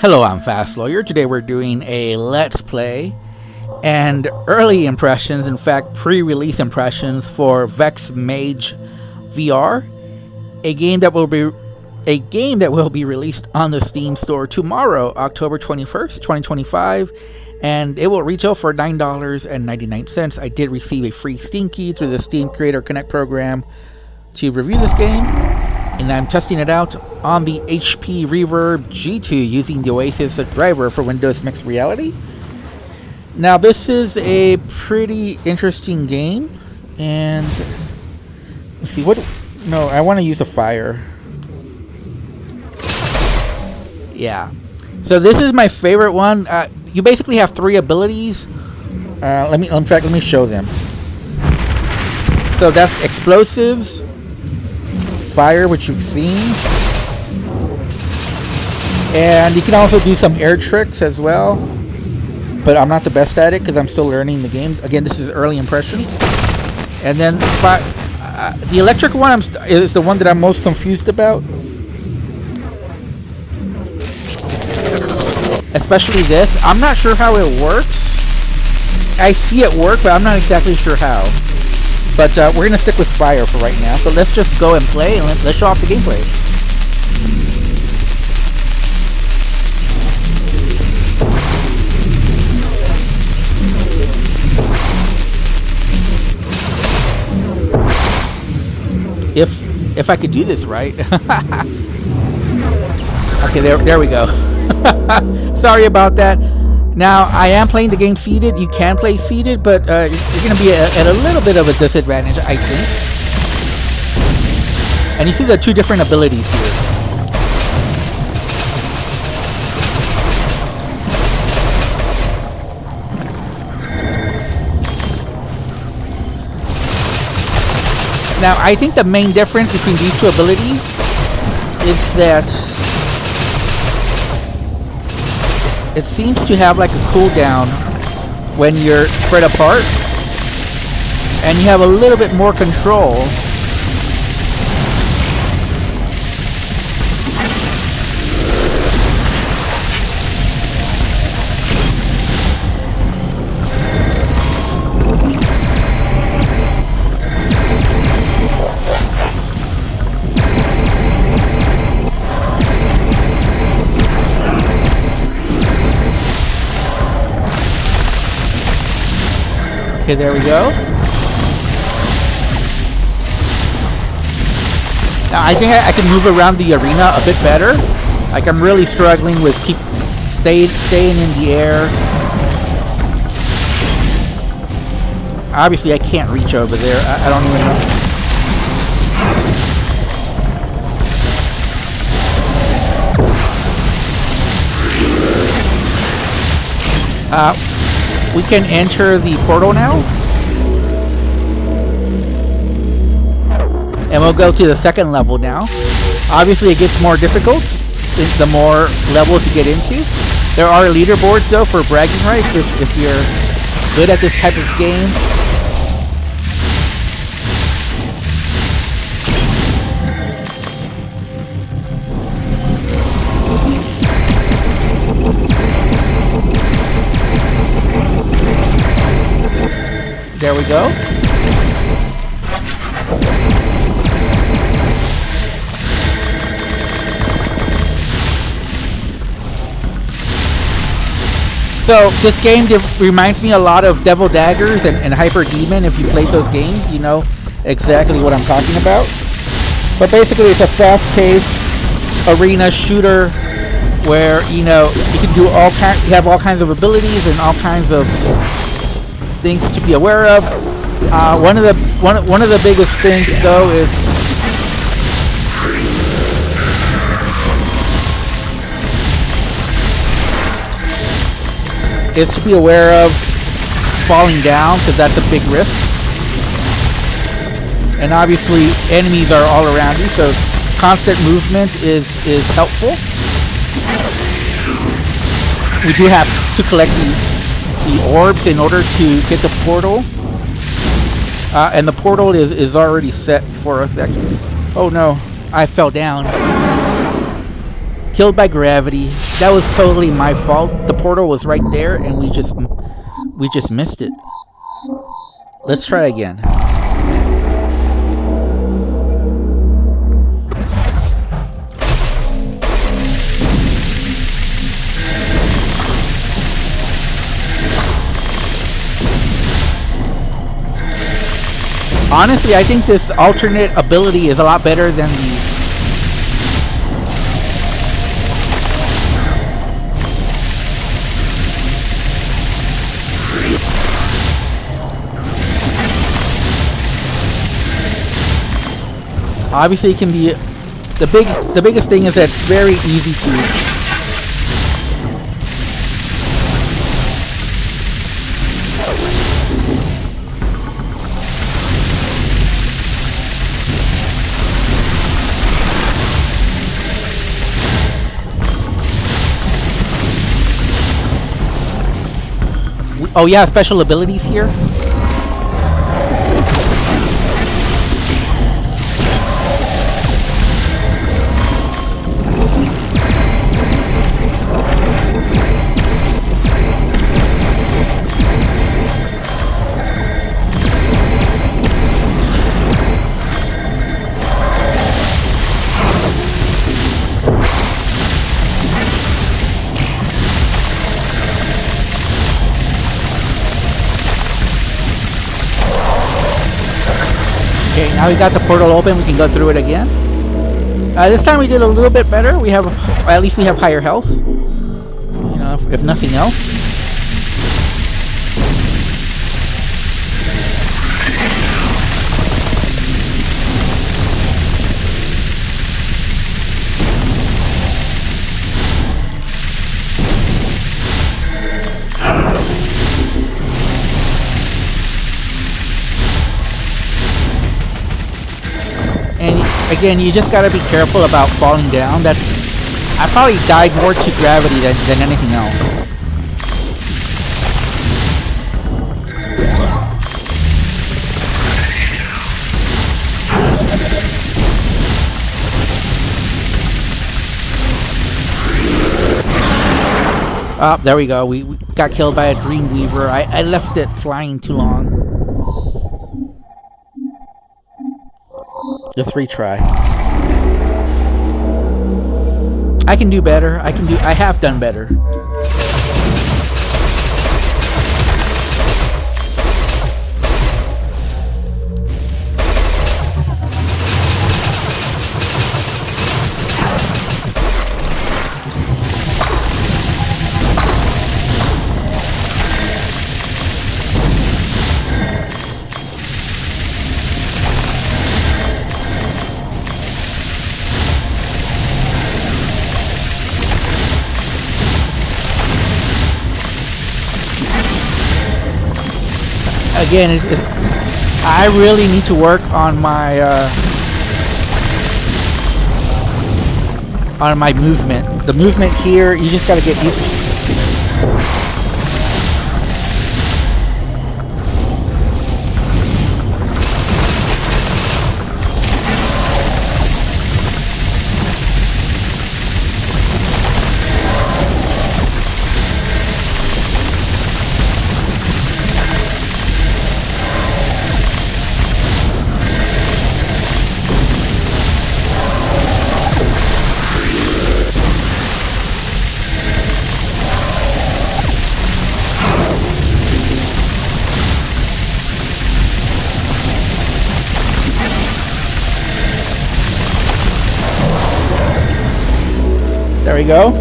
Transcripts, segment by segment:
Hello, I'm Fast Lawyer. Today we're doing a Let's Play and early impressions, in fact pre-release impressions for VEX MAGE VR, a game that will be released on the Steam store tomorrow, October 21st, 2025, and it will retail for $9.99. I did receive a free Steam key through the Steam Creator Connect program to review this game, and I'm testing it out on the HP Reverb G2 using the Oasis driver for Windows Mixed Reality. Now this is a pretty interesting game, and let's see, no, I want to use a fire. Yeah, so this is my favorite one. You basically have three abilities. In fact, let me show them. So that's explosives, fire, which you've seen, and you can also do some air tricks as well, but I'm not the best at it because I'm still learning the game. Again, this is early impressions. And then the electric one is the one that I'm most confused about, especially this. I'm not sure how it works. I see it work, but I'm not exactly sure how. But we're going to stick with fire for right now. So let's just go and play, and let's show off the gameplay. If I could do this right. Okay, there we go. Sorry about that. Now, I am playing the game seated. You can play seated, but you're going to be at a little bit of a disadvantage, I think. And you see the two different abilities here. Now, I think the main difference between these two abilities is that it seems to have like a cooldown when you're spread apart, and you have a little bit more control. Okay, there we go. Now I think I can move around the arena a bit better. Like, I'm really struggling with staying in the air. Obviously I can't reach over there. I don't even know. We can enter the portal now. And we'll go to the second level now. Obviously it gets more difficult the more levels you get into. There are leaderboards though for bragging rights if you're good at this type of game. There we go. So this game reminds me a lot of Devil Daggers and Hyper Demon. If you played those games, you know exactly what I'm talking about. But basically it's a fast-paced arena shooter where, you know, you can do you have all kinds of abilities and all kinds of things to be aware of. One of the biggest things though is to be aware of falling down, because that's a big risk. And obviously enemies are all around you, so constant movement is helpful. We do have to collect the orbs in order to get the portal, and the portal is already set for us actually. Oh no, I fell down. killed by gravity. That was totally my fault. The portal was right there, and we just missed it. Let's try again. Honestly, I think this alternate ability is a lot better than the... Obviously, it can be... The biggest thing is that it's very easy to... Oh yeah, special abilities here. Okay, now we got the portal open, we can go through it again. This time we did a little bit better. We have, at least we have higher health. You know, if nothing else. And again, you just gotta be careful about falling down. I probably died more to gravity than anything else. Oh, there we go. We got killed by a Dreamweaver. I left it flying too long. Just retry. I can do better. I have done better. Again, I really need to work on my movement. The movement here, you just gotta get used to. There we go.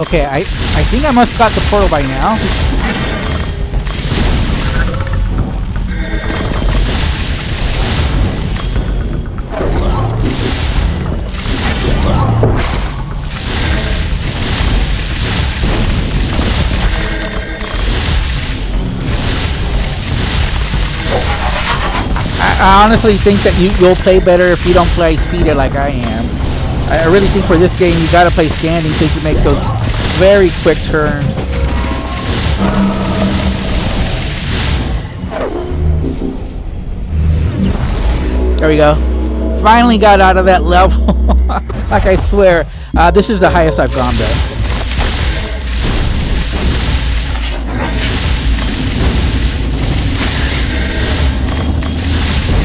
Okay, I think I must got the portal by now. I honestly think that you'll play better if you don't play seated like I am. I really think for this game you gotta play standing so you can make those very quick turns. There we go. Finally got out of that level. Like I swear, this is the highest I've gone though.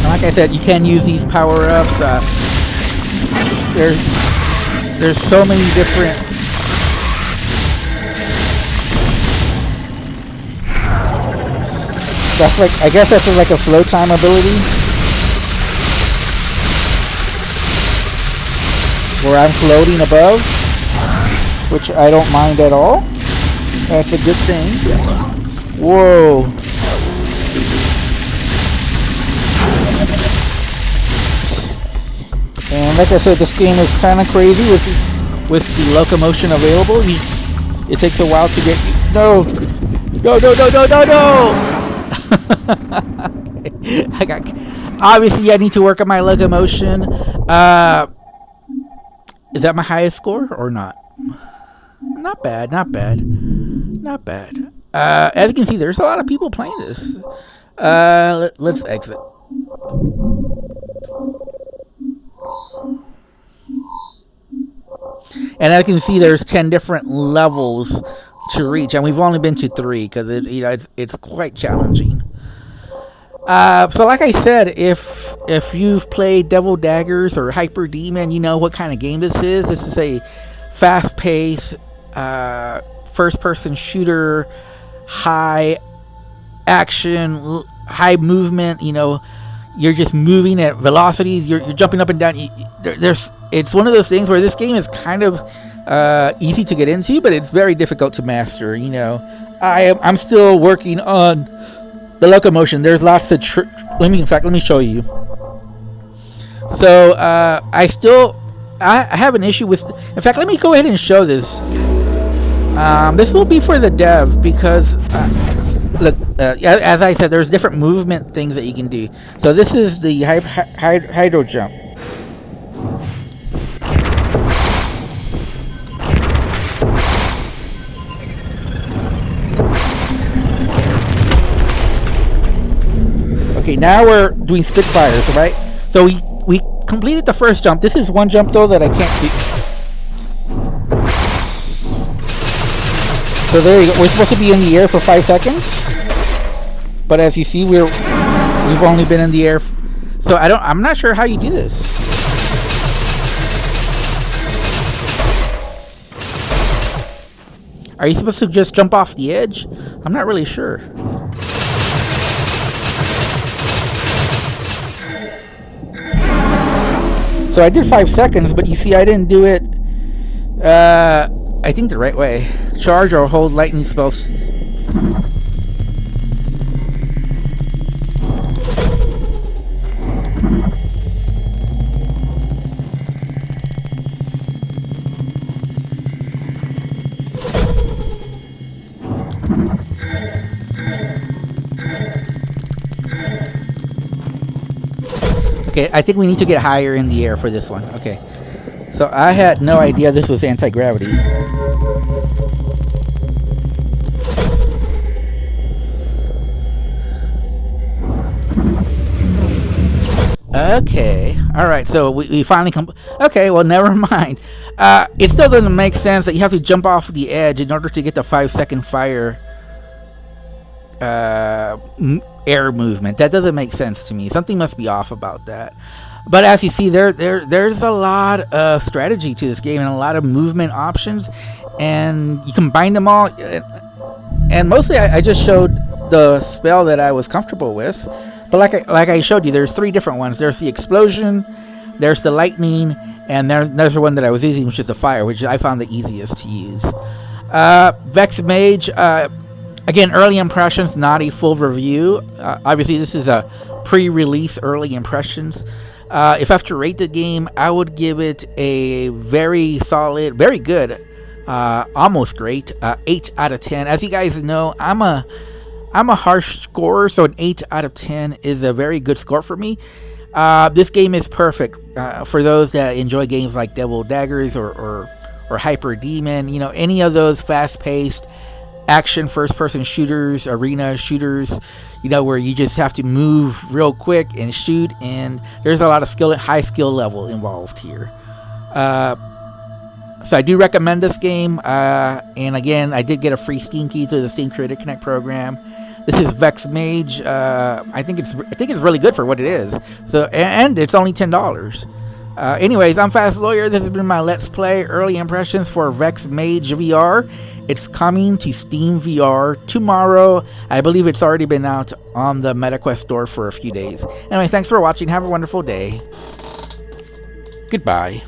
Like I said, you can use these power-ups. There's so many different. That's like, I guess that's like a slow time ability, where I'm floating above, which I don't mind at all. That's a good thing. Whoa. And like I said, this game is kind of crazy with the locomotion available. It takes a while to get. No. Okay. Obviously, I need to work on my locomotion. Is that my highest score or not? Not bad. As you can see, there's a lot of people playing this. Let's exit. And as you can see, there's 10 different levels to reach, and we've only been to 3 because it's quite challenging. So like I said, if you've played Devil Daggers or Hyper Demon, you know what kind of game this is. This is a fast-paced, first-person shooter, high action, high movement. You know, you're just moving at velocities. You're jumping up and down. It's one of those things where this game is kind of easy to get into, but it's very difficult to master. You know, I'm still working on the locomotion. There's lots of let me show you. So I have an issue with. In fact, let me go ahead and show this. This will be for the dev because look, as I said, there's different movement things that you can do. So this is the hydro jump. Okay, now we're doing Spitfires, right? So we completed the first jump. This is one jump though that I can't do. So there you go. We're supposed to be in the air for 5 seconds, but as you see, we've only been in the air. So I'm not sure how you do this. Are you supposed to just jump off the edge? I'm not really sure. So I did 5 seconds, but you see I didn't do it, I think the right way. Charge or hold lightning spells. Okay, I think we need to get higher in the air for this one. Okay. So I had no idea this was anti-gravity. Okay. Alright, so we finally come... Okay, well, never mind. It still doesn't make sense that you have to jump off the edge in order to get the 5-second fire air movement. That doesn't make sense to me. Something must be off about that. But as you see, there's a lot of strategy to this game and a lot of movement options, and you combine them all. And mostly, I just showed the spell that I was comfortable with. But like I showed you, there's 3 different ones. There's the explosion, there's the lightning, and there's the one that I was using, which is the fire, which I found the easiest to use. VEX MAGE, again, early impressions, not a full review. Obviously, this is a pre-release early impressions. If I have to rate the game, I would give it a very solid, very good, almost great, 8 out of 10. As you guys know, I'm a harsh scorer, so an 8 out of 10 is a very good score for me. This game is perfect for those that enjoy games like Devil Daggers or Hyper Demon. You know, any of those fast-paced action first-person shooters, arena shooters. You know, where you just have to move real quick and shoot, and there's a lot of high skill level involved here. So I do recommend this game. And again, I did get a free Steam key through the Steam Creator Connect program. This is VEX MAGE. I think it's really good for what it is. So, and it's only $10. Anyways, I'm Fast Lawyer. This has been my Let's Play early impressions for VEX MAGE VR. It's coming to Steam VR tomorrow. I believe it's already been out on the MetaQuest store for a few days. Anyway, thanks for watching. Have a wonderful day. Goodbye.